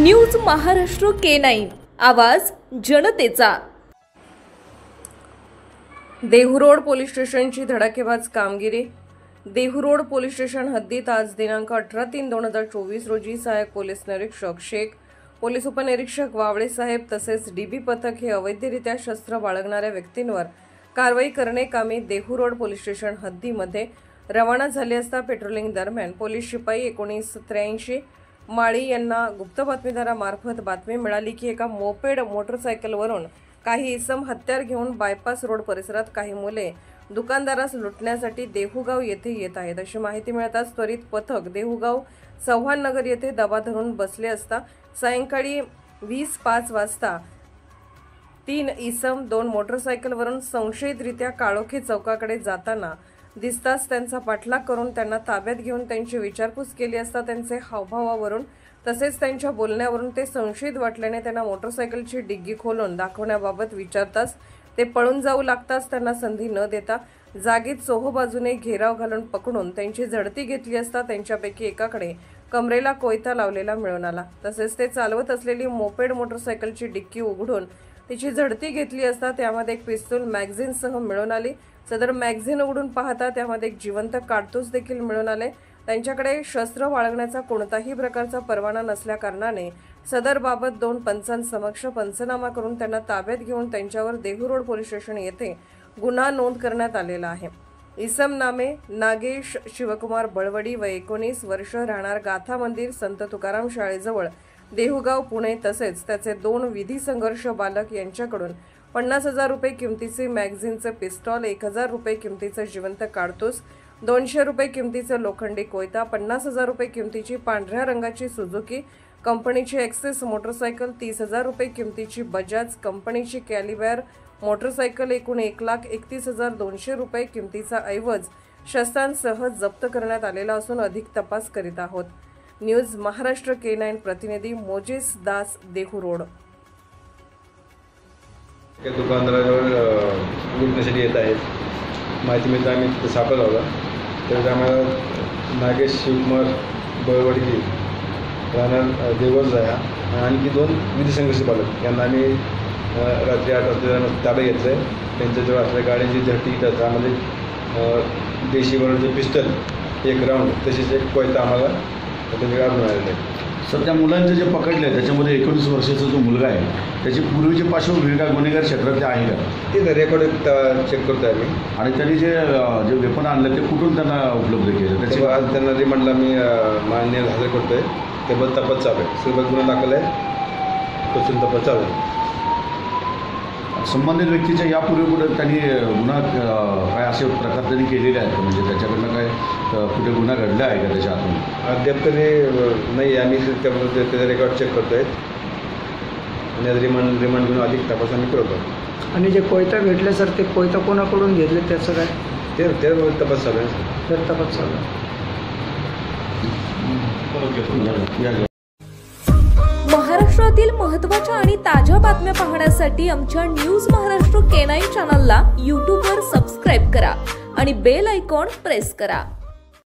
News Maharashtra K9 आवाज जनतेचा। Dehu Road police स्टेशनची धडाकेबाज कामगिरी। देहूरोड पोलीस स्टेशन हद्दीत आज दिनांक 18/3/2024 रोजी सहाय्यक पोलीस निरीक्षक शेख, पोलीस उपनिरीक्षक वावळे साहेब तसेच डीबी पथक हे अवैधरित्या शस्त्र बाळगणाऱ्या व्यक्तींवर कारवाई करणे कामी देहूरोड पोलीस स्टेशन हद्दीमध्ये रवाना झाले असता पेट्रोलिंग दरम्यान पोलीस शिपाई 1983 माळी यांना गुप्त बातमीदारामार्फत बातमी मिळाली की एका मोपेड मोटरसायकलवरून काही इसम हत्यार घेऊन बायपास रोड परिसरात काही मुले दुकानदारास लुटण्यासाठी देहूगाव येथे येत आहेत अशी माहिती मिळताच त्वरित पथक देहूगाव चव्हाण नगर येथे दबा धरून बसले असता सायंकाळी 20:05 वाजता 3 इसम 2 मोटरसायकलवरून संशयितरित्या काळोखी चौकाकडे जाताना दिसताच त्यांचा पाठलाग करून त्यांना ताब्यात घेऊन त्यांची विचारपूस केली असता त्यांचे हावभावावरून तसेच त्यांच्या बोलण्यावरून ते संशयित वाटल्याने त्यांना मोटरसायकलची डिग्गी खोलून दाखवण्याबाबत विचारताच ते पळून जाऊ लागताच त्यांना संधी न देता जागीत चोहोबाजूने घेराव घालून पकडून त्यांची झडती घेतली असता त्यांच्यापैकी एकाकडे कमरेला कोयता लावलेला मिळून आला। तसेच ते चालवत असलेली मोपेड मोटरसायकलची डिक्की उघडून तिची झडती घेतली असता त्यामध्ये एक पिस्तूल मॅगझिनसह मिळून आली। सदर मॅगझिन उघडून पाहता त्यामध्ये एक जिवंत कारतूस देखील मिळून आले। त्यांच्याकडे शस्त्र बाळगण्याचा कोणताही प्रकारचा परवाना नसल्याकारणाने सदर बाबत 2 पंचांसमक्ष पंचनामा करून त्यांना ताब्यात घेऊन त्यांच्यावर देहूरोड पोलीस स्टेशन येथे गुन्हा नोंद करण्यात आलेला आहे। इसम नामे नागेश शिवकुमार बळवडी व 19 वर्ष, राहणार गाथा मंदिर संत तुकाराम शाळेजवळ देहूगाव पुणे तसेच त्याचे 2 विधी संघर्ष बालक यांच्याकडून 50,000 रुपये किमतीचे मॅगझिनचे पिस्टॉल, 1,000 रुपये किमतीचे जिवंत कारतूस, 200 रुपये किमतीचे लोखंडी कोयता, 50,000 रुपये किमतीची पांढऱ्या रंगाची सुझुकी कंपनीची एक्सेस मोटरसायकल, 30,000 रुपये किमतीची बजाज कंपनीची कॅलिबर मोटरसायकल, एकूण 1,31,200 रुपये किमतीचा ऐवज शस्त्रांसह जप्त करण्यात आलेला असून अधिक तपास करीत आहोत। न्यूज महाराष्ट्र K9 प्रतिनिधी मोजेस दास, देहूरोड। दुकानदाराजवळ लुटण्यासाठी येत आहेत माहिती मिळता आम्ही तिथे सापळा लावला। तर आम्हाला नागेश शिवकुमार बळवडी राहणार देवच आहे आणि आणखी 2 विधी संघर्ष बालक यांना आम्ही रात्री 8 वाजता ताब्यात घेतलं आहे। त्यांच्याजवळ असलेल्या गाड्यांची झडती त्यामध्ये देशी बनवलेले पिस्टल 1 राऊंड तसेच एक कोयता आम्हाला त्यांच्याकडे आढळून आलेला आहे। सर, त्या मुलांचे जे पकडले त्याच्यामध्ये 19 वर्षाचा जो मुलगा आहे त्याची पूर्वीची पार्श्वभूमी का गुन्हेगार क्षेत्रातले आहे का ते रेकॉर्ड चेक करतो आम्ही। आणि त्यांनी जे वेपन आणलं ते कुठून त्यांना उपलब्ध केलं त्याची आज त्यांना रिमांडला मी मान्य हजर करतो आहे। त्याबद्दल तपास चालू आहे, सर्व गुन्हा दाखल आहे, तसून तपास चालू आहे। संबंधित व्यक्तीच्या यापूर्वी कुठे त्यांनी गुन्हा काय असे प्रकार त्यांनी केलेले आहेत का, म्हणजे त्याच्याकडनं काय कुठे गुन्हा घडला आहे का त्याच्या हातून? अद्याप तरी नाही, आम्ही त्याचा रेकॉर्ड चेक करतो आहे आणि रिमांड घेऊन अधिक तपास आम्ही करतो। आणि जे कोयता भेटले सर, ते कोयता कोणाकडून घेतले त्याचं काय ते तपास चालू आहे। तर तपास चालू आहे। महाराष्ट्रातील महत्त्वाच्या आणि ताज्या बातम्या पाहण्यासाठी आमच्या न्यूज महाराष्ट्र K9 चॅनलला यूट्यूबवर सबस्क्राईब करा आणि बेल आयकॉन प्रेस करा।